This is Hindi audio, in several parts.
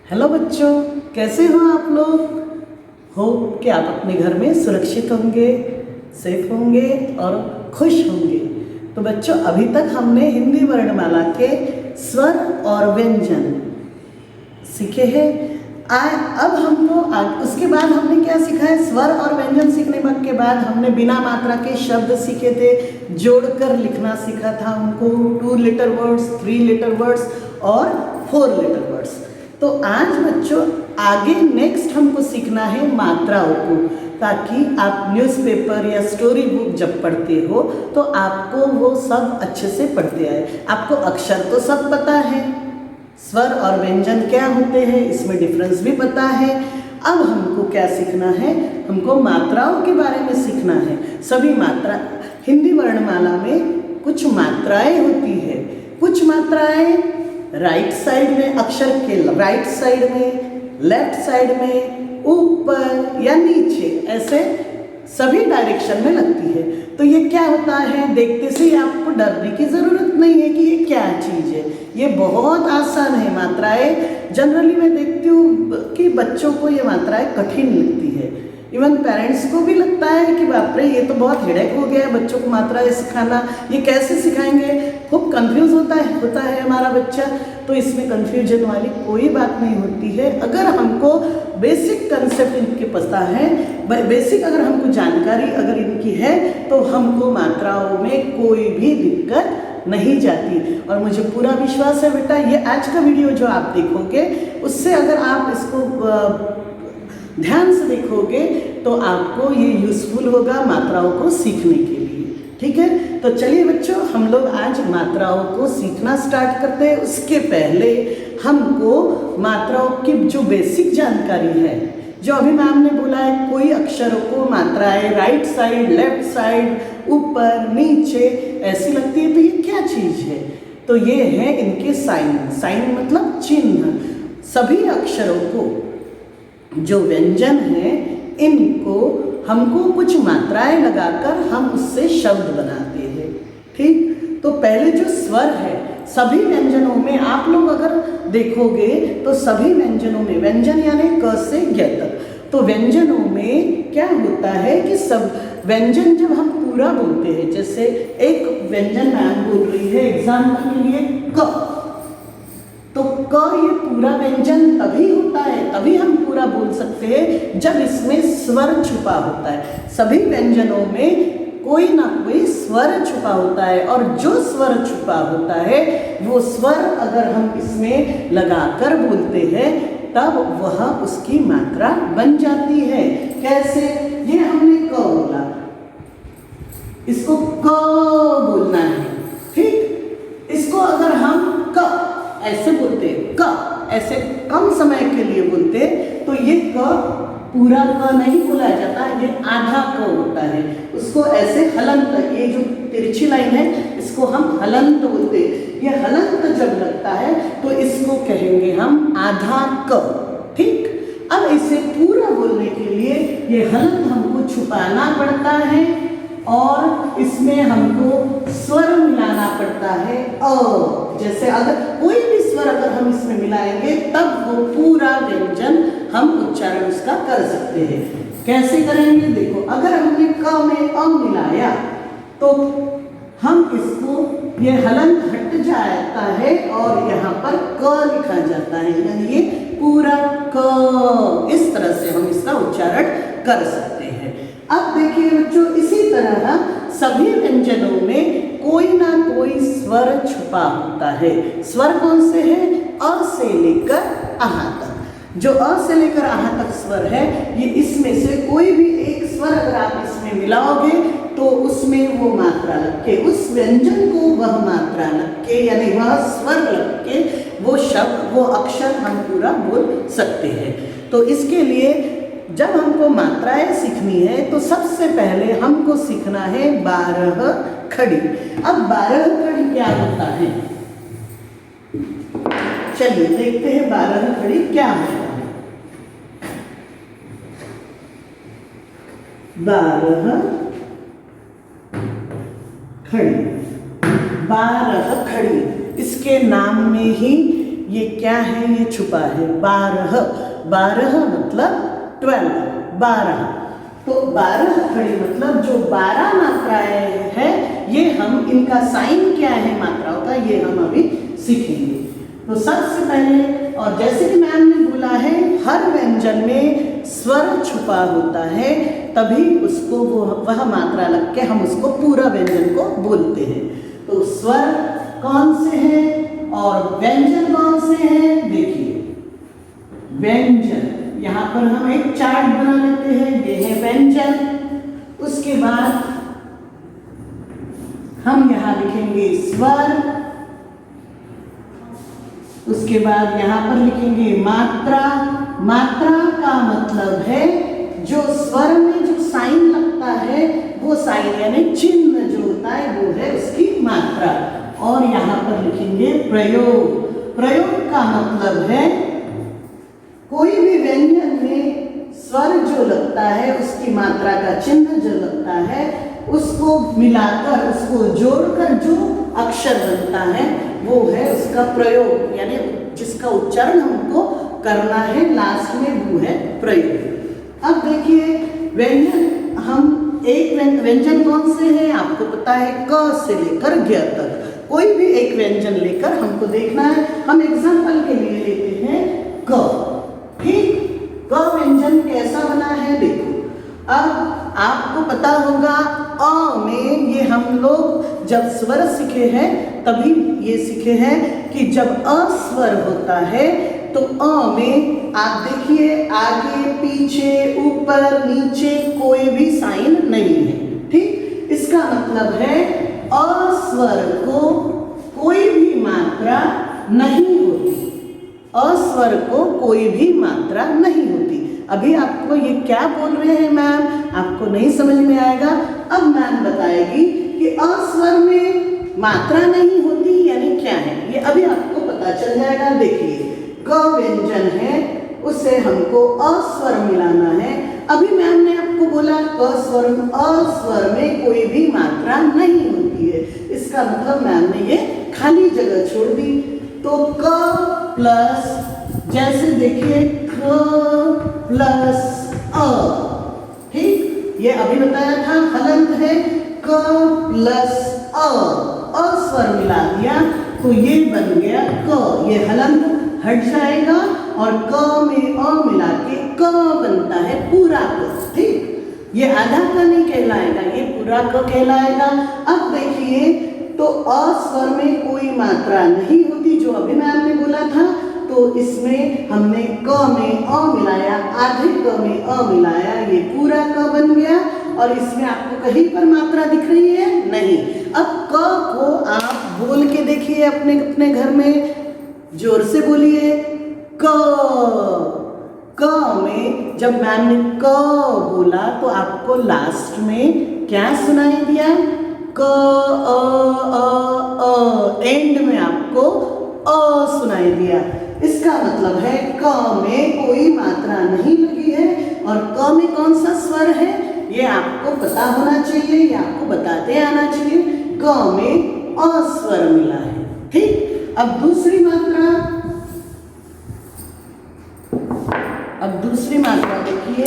हेलो बच्चों, कैसे हो आप लोग? होप कि आप अपने घर में सुरक्षित होंगे, सेफ होंगे और खुश होंगे। तो बच्चों, अभी तक हमने हिंदी वर्णमाला के स्वर और व्यंजन सीखे हैं। अब हमको उसके बाद हमने क्या सीखा है? स्वर और व्यंजन सीखने के बाद हमने बिना मात्रा के शब्द सीखे थे, जोड़कर लिखना सीखा था उनको, 2 लेटर वर्ड्स, 3 लेटर वर्ड्स और 4 लेटर वर्ड्स। तो आज बच्चों आगे नेक्स्ट हमको सीखना है मात्राओं को, ताकि आप न्यूज़पेपर या स्टोरी बुक जब पढ़ते हो तो आपको वो सब अच्छे से पढ़ते आए। आपको अक्षर तो सब पता है, स्वर और व्यंजन क्या होते हैं इसमें डिफरेंस भी पता है। अब हमको क्या सीखना है? हमको मात्राओं के बारे में सीखना है। सभी मात्रा, हिंदी वर्णमाला में कुछ मात्राएं होती है। कुछ मात्राएं राइट साइड में, अक्षर के राइट साइड में, लेफ्ट साइड में, ऊपर या नीचे, ऐसे सभी डायरेक्शन में लगती है। तो ये क्या होता है? देखते से ही आपको डरने की ज़रूरत नहीं है कि ये क्या चीज़ है। ये बहुत आसान है। मात्राएं जनरली मैं देखती हूँ कि बच्चों को ये मात्राएं कठिन लगती है। इवन पेरेंट्स को भी लगता है कि बाप रे, ये तो बहुत हेडेक हो गया है बच्चों को मात्राएं सिखाना, ये कैसे सिखाएंगे? खूब कंफ्यूज होता है हमारा बच्चा। तो इसमें कंफ्यूजन वाली कोई बात नहीं होती है। अगर हमको बेसिक कंसेप्ट इनके पता है, बेसिक अगर हमको जानकारी अगर इनकी है, तो हमको मात्राओं में कोई भी दिक्कत नहीं जाती। और मुझे पूरा विश्वास है बेटा, ये आज का वीडियो जो आप देखोगे उससे अगर आप इसको ध्यान से देखोगे तो आपको ये यूज़फुल होगा मात्राओं को सीखने के लिए। ठीक है, तो चलिए बच्चों, हम लोग आज मात्राओं को सीखना स्टार्ट करते हैं। उसके पहले हमको मात्राओं की जो बेसिक जानकारी है, जो अभी मैम ने बोला है, कोई अक्षरों को मात्राएं राइट साइड, लेफ्ट साइड, ऊपर, नीचे ऐसी लगती है, तो ये क्या चीज़ है? तो ये है इनके साइन। साइन मतलब चिन्ह। सभी अक्षरों को जो व्यंजन है, इनको हमको कुछ मात्राएं लगाकर हम उससे शब्द बनाते हैं। ठीक, तो पहले जो स्वर है, सभी व्यंजनों में आप लोग अगर देखोगे तो सभी व्यंजनों में, व्यंजन यानी क से ग तक, तो व्यंजनों में क्या होता है कि सब व्यंजन जब हम पूरा बोलते हैं, जैसे एक व्यंजन मैम बोल रही है एग्जाम्पल के लिए क, तो क ये पूरा व्यंजन तभी होता है, तभी हम पूरा बोल सकते हैं जब इसमें स्वर छुपा होता है। सभी व्यंजनों में कोई ना कोई स्वर छुपा होता है, और जो स्वर छुपा होता है वो स्वर अगर हम इसमें लगाकर बोलते हैं तब वह उसकी मात्रा बन जाती है। कैसे? ये हमने क बोला, इसको क बोलना है। ठीक, इसको अगर हम क ऐसे बोलते, क ऐसे कम समय के लिए बोलते, तो ये क पूरा क नहीं बोला जाता, ये आधा क होता है। उसको ऐसे हलंत, ये जो तिरछी लाइन है इसको हम हलंत बोलते। ये हलंत जब लगता है तो इसको कहेंगे हम आधा क। ठीक, अब इसे पूरा बोलने के लिए ये हलंत हमको छुपाना पड़ता है और इसमें हमको स्वर मिलाना पड़ता है। जैसे अगर कोई भी स्वर अगर हम इसमें मिलाएंगे तब वो पूरा व्यंजन हम उच्चारण उसका कर सकते हैं। कैसे करेंगे? देखो, अगर हमने क में अ मिलाया तो हम इसको, ये हलंत हट जाता है और यहाँ पर क लिखा जाता है, यानी ये पूरा क। इस तरह से हम इसका उच्चारण कर सकते हैं। अब देखिए बच्चों, इसी तरह सभी व्यंजनों में कोई ना कोई स्वर छुपा होता है। स्वर कौन से हैं? अ से लेकर आहा तक। जो अ से लेकर आहा तक स्वर है, ये इसमें से कोई भी एक स्वर अगर आप इसमें मिलाओगे तो उसमें वो मात्रा लग के, उस व्यंजन को वह मात्रा लग के, यानी वह स्वर लग के वो शब्द, वो अक्षर हम पूरा बोल सकते हैं। तो इसके लिए जब हमको मात्राएं सीखनी है तो सबसे पहले हमको सीखना है 12 खड़ी। अब 12 खड़ी क्या होता है? चलिए देखते हैं 12 खड़ी क्या होता है। 12 खड़ी, 12 खड़ी। इसके नाम में ही ये क्या है, ये छुपा है 12। 12 मतलब 12, 12। तो 12 खड़ी मतलब जो 12 मात्राएं हैं, ये हम इनका साइन क्या है मात्राओं का, ये हम अभी सीखेंगे। तो सबसे पहले, और जैसे कि मैम ने बोला है, हर व्यंजन में स्वर छुपा होता है, तभी उसको वह मात्रा लग के हम उसको पूरा व्यंजन को बोलते हैं। तो स्वर कौन से हैं और व्यंजन कौन से हैं, देखिए। व्यंजन, यहाँ पर हम एक चार्ट बना लेते हैं, ये है व्यंजन। उसके बाद हम यहाँ लिखेंगे स्वर, उसके बाद यहाँ पर लिखेंगे मात्रा। मात्रा का मतलब है जो स्वर में जो साइन लगता है, वो साइन यानी चिन्ह जो होता है वो है उसकी मात्रा। और यहाँ पर लिखेंगे प्रयोग। प्रयोग का मतलब है कोई भी व्यंजन में स्वर जो लगता है, उसकी मात्रा का चिन्ह जो लगता है, उसको मिलाकर, उसको जोड़कर जो अक्षर बनता है वो है उसका प्रयोग, यानी जिसका उच्चारण हमको करना है लास्ट में, वो है प्रयोग। अब देखिए व्यंजन, हम एक व्यंजन कौन से हैं आपको पता है, क से लेकर ग तक। कोई भी एक व्यंजन लेकर हमको देखना है। हम एग्जाम्पल के लिए लेते हैं क, ठीक। क व्यंजन कैसा बना है देखो। अब आपको पता होगा अ में, ये हम लोग जब स्वर सीखे हैं तभी ये सीखे हैं कि जब अस्वर होता है तो अ में आप देखिए आगे पीछे ऊपर नीचे कोई भी साइन नहीं है, ठीक। इसका मतलब है अस्वर को कोई भी मात्रा नहीं होती, अस्वर को कोई भी मात्रा नहीं होती। अभी आपको ये क्या बोल रहे हैं मैम, आपको नहीं समझ में आएगा। अब मैम बताएगी कि अस्वर में मात्रा नहीं होती यानी क्या है, ये अभी आपको पता चल जाएगा। देखिए क व्यंजन है, उसे हमको अस्वर मिलाना है। अभी मैम ने आपको बोला क स्वर, अस्वर में कोई भी मात्रा नहीं होती है, इसका मतलब मैम ने ये खाली जगह छोड़ दी। तो क प्लस, जैसे देखिए क प्लस अ, ठीक। ये अभी बताया था हलंत है, क प्लस अ, अस्वर मिला दिया तो ये बन गया क। ये हलंत हट जाएगा और क में अ मिला के क बनता है पूरा क, ठीक। ये आधा क नहीं कहलाएगा, ये पूरा क कहलाएगा। अब देखिए तो अ स्वर में कोई मात्रा नहीं होती, जो अभी मैम ने बोला था। तो इसमें हमने क में अ मिलाया, आधे क में अ मिलाया, ये पूरा क बन गया। और इसमें आपको कहीं पर मात्रा दिख रही है नहीं। अब क को आप बोल के देखिए अपने अपने घर में, जोर से बोलिए क। क में जब मैम ने क बोला तो आपको लास्ट में क्या सुनाई दिया, क एंड में आपको अ सुनाई दिया। इसका मतलब है क में कोई मात्रा नहीं लगी है। और क में कौन सा स्वर है ये आपको पता होना चाहिए, ये आपको बताते आना चाहिए। क में अ स्वर मिला है, ठीक। अब दूसरी मात्रा, अब दूसरी मात्रा देखिए।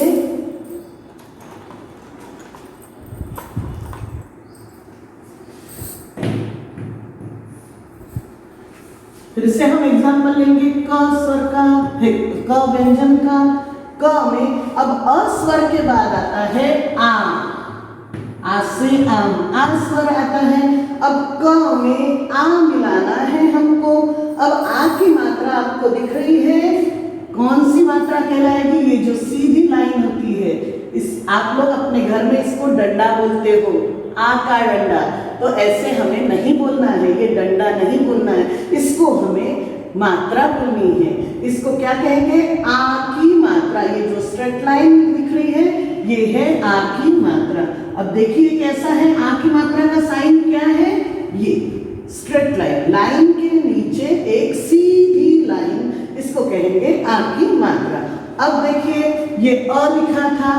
फिर से हम एग्जाम्पल लेंगे क स्वर का, क व्यंजन का। क में अब अ स्वर के बाद आता है आ से आम, आ स्वर आता है। अब क में आ मिलाना है हमको। अब आ की मात्रा आपको दिख रही है, कौन सी मात्रा कहलाएगी, ये जो सीधी लाइन होती है, इस आप लोग अपने घर में इसको डंडा बोलते हो, आ का डंडा। तो ऐसे हमें नहीं बोलना है, ये डंडा नहीं बोलना है, इसको हमें मात्रा बोलनी है। इसको क्या कहेंगे, आ की मात्रा। ये जो स्ट्रेट लाइन दिख रही है ये है आ की मात्रा। अब देखिए कैसा है, आ की मात्रा का साइन क्या है, ये स्ट्रेट लाइन, लाइन के नीचे एक सीधी लाइन, इसको कहेंगे आ की मात्रा। अब देखिए ये अ लिखा था,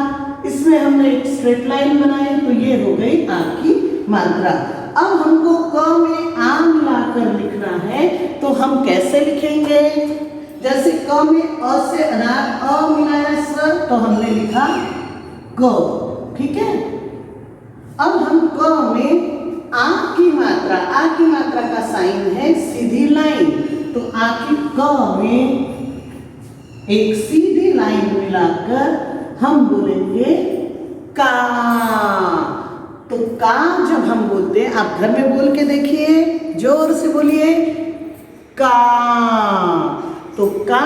इसमें इसमें हमने एक स्ट्रेट लाइन बनाई, तो ये हो गई आ की मात्रा। अब हमको क में आ मिलाकर लिखना है, तो हम कैसे लिखेंगे? जैसे क में अ से अनार अ मिलाया स्वर, तो हमने लिखा क, ठीक है। अब हम क में आ की मात्रा का साइन है सीधी लाइन, तो आ की क में एक सीधी लाइन मिलाकर हम बोलेंगे का। तो का जब हम बोलते हैं, आप घर में बोल के देखिए, जोर से बोलिए का। तो का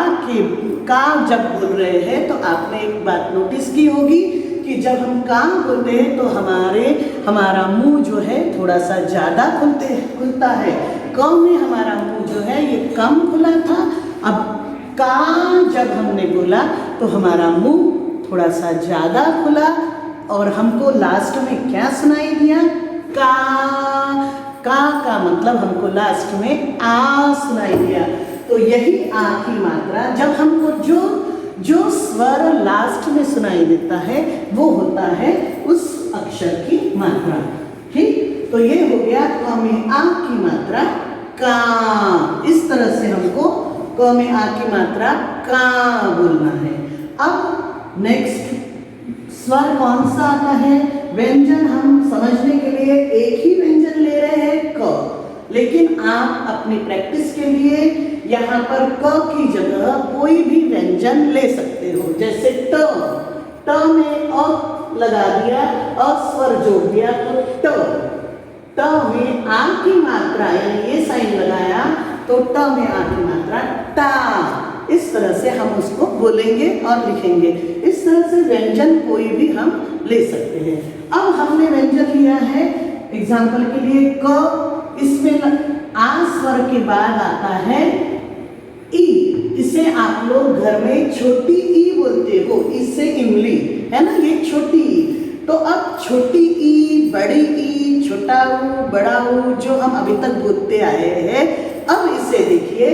जब बोल रहे हैं, तो आपने एक बात नोटिस की होगी कि जब हम का बोलते हैं तो हमारा मुंह जो है थोड़ा सा ज़्यादा खुलता है। क में हमारा मुंह जो है ये कम खुला था। अब का जब हमने बोला तो हमारा मुंह थोड़ा सा ज़्यादा खुला, और हमको लास्ट में क्या सुनाई दिया? का मतलब हमको लास्ट में आ सुनाई दिया। तो यही आ की मात्रा, जब हमको जो स्वर लास्ट में सुनाई देता है वो होता है उस अक्षर की मात्रा, ठीक। तो ये हो गया क में आ की मात्रा का। इस तरह से हमको क में आ की मात्रा का बोलना है। अब नेक्स्ट स्वर कौन सा आता है? व्यंजन हम समझने के लिए एक ही व्यंजन ले रहे हैं क, लेकिन आप अपनी प्रैक्टिस के लिए यहाँ पर क की जगह कोई भी व्यंजन ले सकते हो। जैसे ट में अ लगा दिया, अ स्वर जोड़ दिया, तो ट में आ की मात्रा यानी ये साइन लगाया, तो ट में आ की मात्रा टा। इस तरह से हम उसको बोलेंगे और लिखेंगे। इस तरह से व्यंजन कोई भी हम ले सकते हैं। अब हमने व्यंजन लिया है एग्जाम्पल के लिए क, इसमें आ स्वर के बाद आता है ई। इसे आप लोग घर में छोटी ई बोलते हो, इससे इमली है ना, ये छोटी ई। तो अब छोटी ई, बड़ी ई, छोटा ऊ, बड़ा ऊ जो हम अभी तक बोलते आए हैं, अब इसे देखिए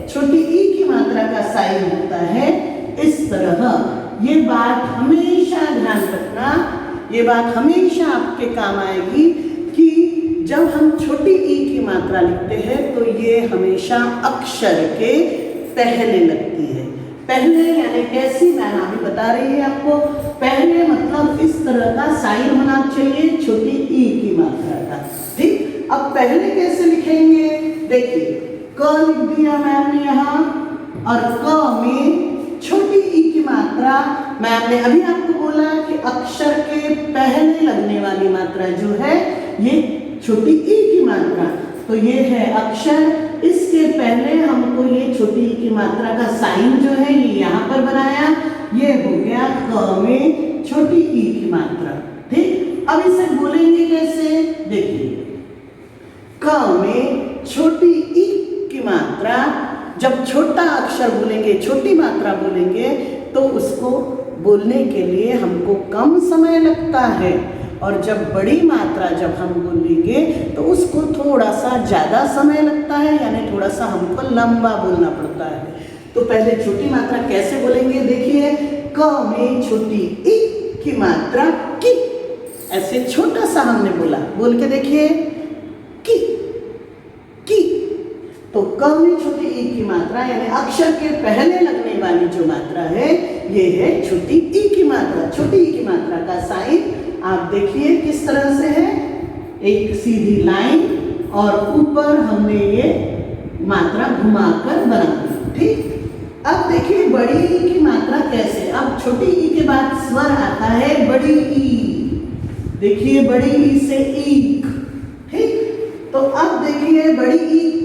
छोटी ई की मात्रा का साइन होता है इस तरह। ये बात हमेशा ध्यान रखना, ये बात हमेशा आपके काम आएगी कि जब हम छोटी ई की मात्रा लिखते हैं तो ये हमेशा अक्षर के पहले लगती है। पहले यानी कैसी, मैंने अभी बता रही है आपको। पहले मतलब इस तरह का साइन होना चाहिए छोटी ई की मात्रा का, ठीक। अब पहले कैसे लिखेंगे? देखिए क लिख दिया मैम ने यहाँ, और क में छोटी ई की मात्रा मैम ने अभी आपको बोला कि अक्षर के पहले लगने वाली मात्रा जो है ये छोटी ई की मात्रा, तो ये है अक्षर। इसके पहले हमको ये छोटी ई की मात्रा का साइन जो है ये यहाँ पर बनाया, ये हो गया क में छोटी ई की मात्रा, ठीक। अब इसे बोलेंगे कैसे? देखिए क में छोटी ई की मात्रा, जब छोटा अक्षर बोलेंगे, छोटी मात्रा बोलेंगे, तो उसको बोलने के लिए हमको कम समय लगता है, और जब बड़ी मात्रा जब हम बोलेंगे तो उसको थोड़ा सा ज़्यादा समय लगता है, यानी थोड़ा सा हमको लंबा बोलना पड़ता है। तो पहले छोटी मात्रा कैसे बोलेंगे? देखिए क में छोटी ई की मात्रा की, ऐसे छोटा सा हमने बोला, बोल के देखिए की। तो क में छोटी ई की मात्रा यानी अक्षर के पहले लगने वाली जो मात्रा है ये है छोटी ई की मात्रा। छोटी ई की मात्रा का साइन आप देखिए किस तरह से है, एक सीधी लाइन और ऊपर हमने ये मात्रा घुमाकर बना दी, ठीक। अब देखिए बड़ी ई की मात्रा कैसे? अब छोटी ई के बाद स्वर आता है बड़ी ई, देखिए बड़ी ई से ईक, ठीक। तो अब देखिए बड़ी ई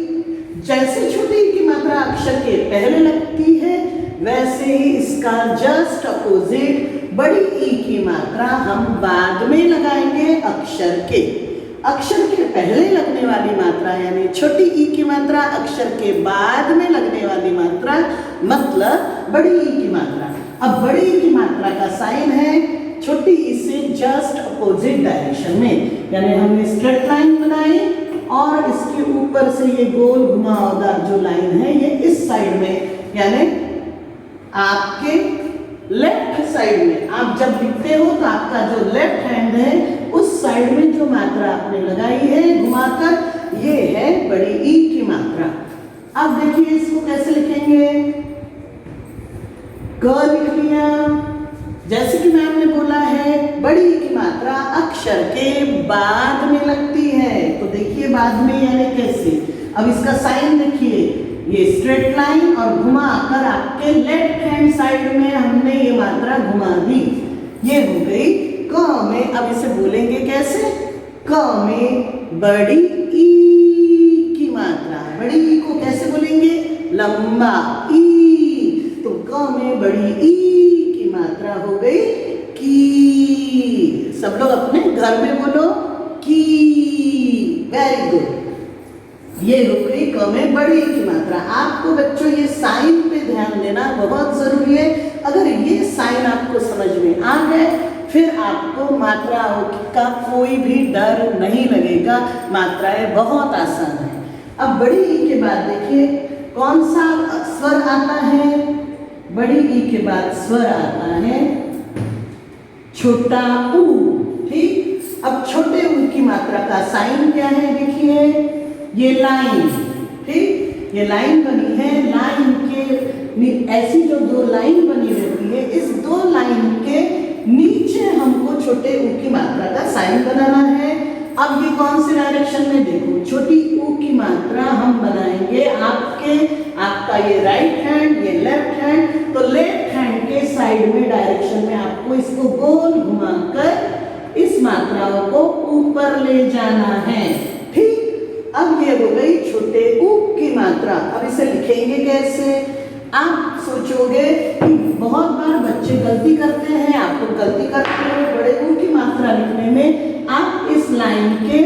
जैसे छोटी ई की मात्रा अक्षर के पहले लगती है, वैसे ही इसका जस्ट अपोजिट बड़ी ई की मात्रा हम बाद में लगाएंगे अक्षर के। अक्षर के पहले लगने वाली मात्रा यानी छोटी ई की मात्रा, अक्षर के बाद में लगने वाली मात्रा मतलब बड़ी ई की मात्रा। अब बड़ी ई की मात्रा का साइन है छोटी ई से जस्ट अपोजिट डायरेक्शन में, यानी हमने स्ट्रेट लाइन बनाई और इसके ऊपर से ये गोल घुमावदार जो लाइन है ये इस साइड में, यानी आपके लेफ्ट साइड में। आप जब लिखते हो तो आपका जो लेफ्ट हैंड है उस साइड में जो मात्रा आपने लगाई है घुमाकर, ये है बड़ी ई की मात्रा। अब देखिए इसको कैसे लिखेंगे, क लिख लिया। जैसे कि मैम ने बोला है बड़ी ई की मात्रा अक्षर के बाद में लगती है, तो देखिए बाद में यानी कैसे। अब इसका साइन देखिए, ये स्ट्रेट लाइन और घुमा कर आपके लेफ्ट हैंड साइड में हमने ये मात्रा घुमा दी, ये हो गई क में। अब इसे बोलेंगे कैसे, क में बड़ी ई की मात्रा। बड़ी ई को कैसे बोलेंगे, लंबा ई, तो क में बड़ी ई की मात्रा हो गई की। सब लोग अपने घर में बोलो की। वेरी गुड, ये हो गई क में बड़ी की मात्रा। आपको बच्चों ये साइन पे ध्यान देना बहुत जरूरी है। अगर ये साइन आपको समझ में आ गए फिर आपको मात्राओं का कोई भी डर नहीं लगेगा, मात्राएं बहुत आसान है। अब बड़ी ई के बाद देखिए कौन सा स्वर आता है, बड़ी ई के बाद स्वर आता है छोटा ऊ। ठीक, अब छोटे ऊ की मात्रा का साइन क्या है, देखिए ये लाइन। ठीक, ये लाइन बनी है, लाइन के ऐसी जो दो लाइन बनी रहती है, इस दो लाइन के नीचे हमको छोटे ऊ की मात्रा का साइन बनाना है। अब ये कौन से डायरेक्शन में, देखो छोटी ऊ की मात्रा हम बनाएंगे आपका ये राइट हैंड, ये लेफ्ट हैंड, तो लेफ्ट हैंड के साइड में डायरेक्शन में आपको इसको गोल घुमाकर इस मात्राओं को ऊपर ले जाना है। ठीक, अब ये हो गई छोटे ऊ की मात्रा। अब इसे लिखेंगे कैसे, आप सोचोगे कि बहुत बार बच्चे गलती करते हैं, आप लोग गलती करते हो बड़े ऊ की मात्रा लिखने में, आप इस लाइन के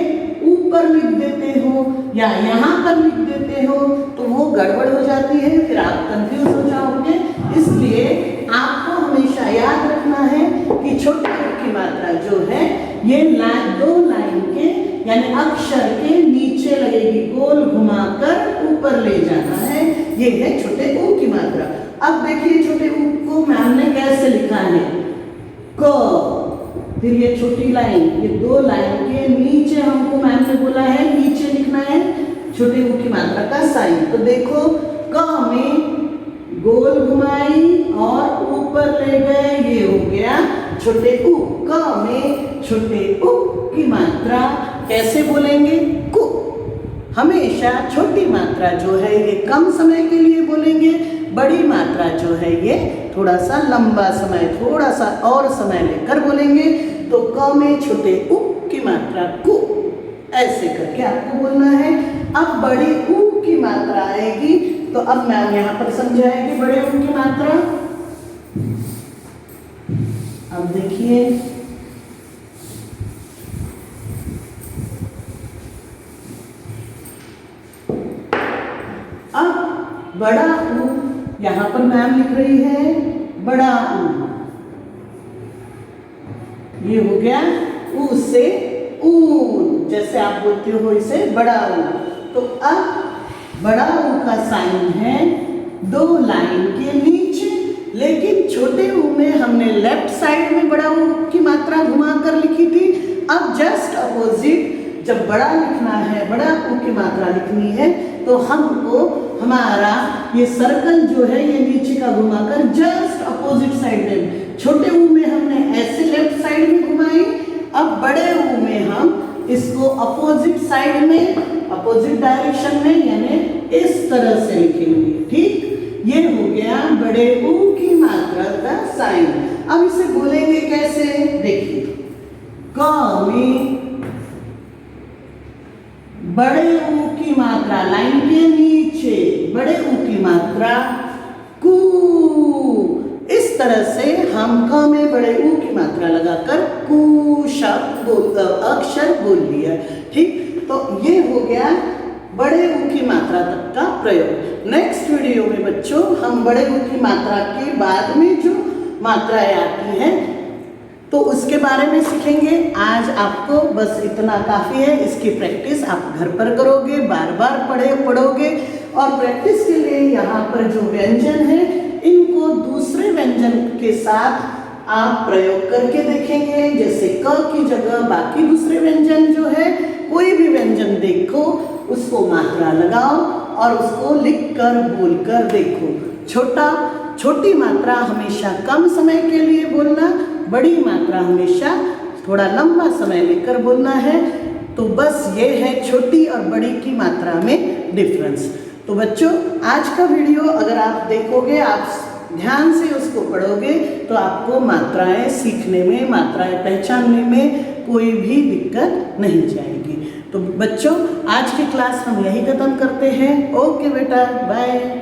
ऊपर लिख देते हो या यहाँ पर लिख देते हो, तो वो गड़बड़ हो जाती है, फिर आप कंफ्यूज हो जाओगे। इसलिए आपको हमेशा याद रखना है कि छोटे ऊ की मात्रा जो है ये दो लाइन के यानी अक्षर के नीचे लगेगी, गोल घुमाकर ऊपर ले जाना है, ये है छोटे ऊ की मात्रा। अब देखिए छोटे ऊ को मैम ने कैसे लिखा है, क, फिर ये छोटी लाइन, ये दो लाइन के नीचे हमको मैम ने बोला है नीचे लिखना है छोटे ऊ की मात्रा का साइन। तो देखो क में गोल घुमाई और ऊपर ले गए, ये हो गया छोटे ऊ। क में छोटे ऊ की मात्रा कैसे बोलेंगे, कु। हमेशा छोटी मात्रा जो है ये कम समय के लिए बोलेंगे, बड़ी मात्रा जो है ये थोड़ा सा लंबा समय, थोड़ा सा और समय लेकर बोलेंगे। तो क में छोटे ऊ की मात्रा कु, ऐसे करके आपको बोलना है। अब बड़ी ऊ की मात्रा आएगी, तो अब मैम यहाँ पर समझाएगी बड़े ऊ की मात्रा। अब देखिए अब बड़ा ऊ यहाँ पर मैम लिख रही है बड़ा ऊ, ये हो गया ऊ से ऊन, जैसे आप बोलते हो इसे बड़ा ऊ। तो अब बड़ा ऊ का साइन है दो लाइन के नीचे, लेकिन छोटे ऊ में हमने लेफ्ट साइड में बड़ा ऊ की मात्रा घुमा कर लिखी थी। अब जस्ट अपोजिट जब बड़ा लिखना है, बड़ा ऊ की मात्रा लिखनी है, तो हमको हमारा ये सर्कल जो है ये नीचे का घुमाकर जस्ट अपोजिट साइड में, छोटे ऊ में हमने ऐसे लेफ्ट साइड में घुमाई, अब बड़े ऊ में हम इसको अपोजिट साइड में, अपोजिट डायरेक्शन में यानी इस तरह से लिखेंगे। ठीक, ये हो गया बड़े ऊ की मात्रा का साइन। अब इसे बोलेंगे कैसे, देखिए क में बड़े ऊ की मात्रा लाइन के नीचे, बड़े ऊ की मात्रा कू, इस तरह से हम क में बड़े ऊ की मात्रा लगाकर कू शब्द अक्षर बोल लिया। ठीक, तो ये हो गया बड़े ऊ की मात्रा तक का प्रयोग। नेक्स्ट वीडियो में बच्चों हम बड़े ऊ की मात्रा के बाद में जो मात्राएं आती हैं तो उसके बारे में सीखेंगे। आज आपको बस इतना काफ़ी है, इसकी प्रैक्टिस आप घर पर करोगे, बार बार पढ़ोगे। और प्रैक्टिस के लिए यहाँ पर जो व्यंजन है इनको दूसरे व्यंजन के साथ आप प्रयोग करके देखेंगे। जैसे क की जगह बाकी दूसरे व्यंजन जो है, कोई भी व्यंजन देखो, उसको मात्रा लगाओ और उसको लिख कर बोल कर देखो। छोटी मात्रा हमेशा कम समय के लिए बोलना, बड़ी मात्रा हमेशा थोड़ा लंबा समय लेकर बोलना है। तो बस ये है छोटी और बड़ी की मात्रा में डिफरेंस। तो बच्चों, आज का वीडियो अगर आप देखोगे, आप ध्यान से उसको पढ़ोगे, तो आपको मात्राएं सीखने में, मात्राएं पहचानने में कोई भी दिक्कत नहीं जाएगी। तो बच्चों, आज की क्लास हम यही खत्म करते हैं। ओके बेटा, बाय।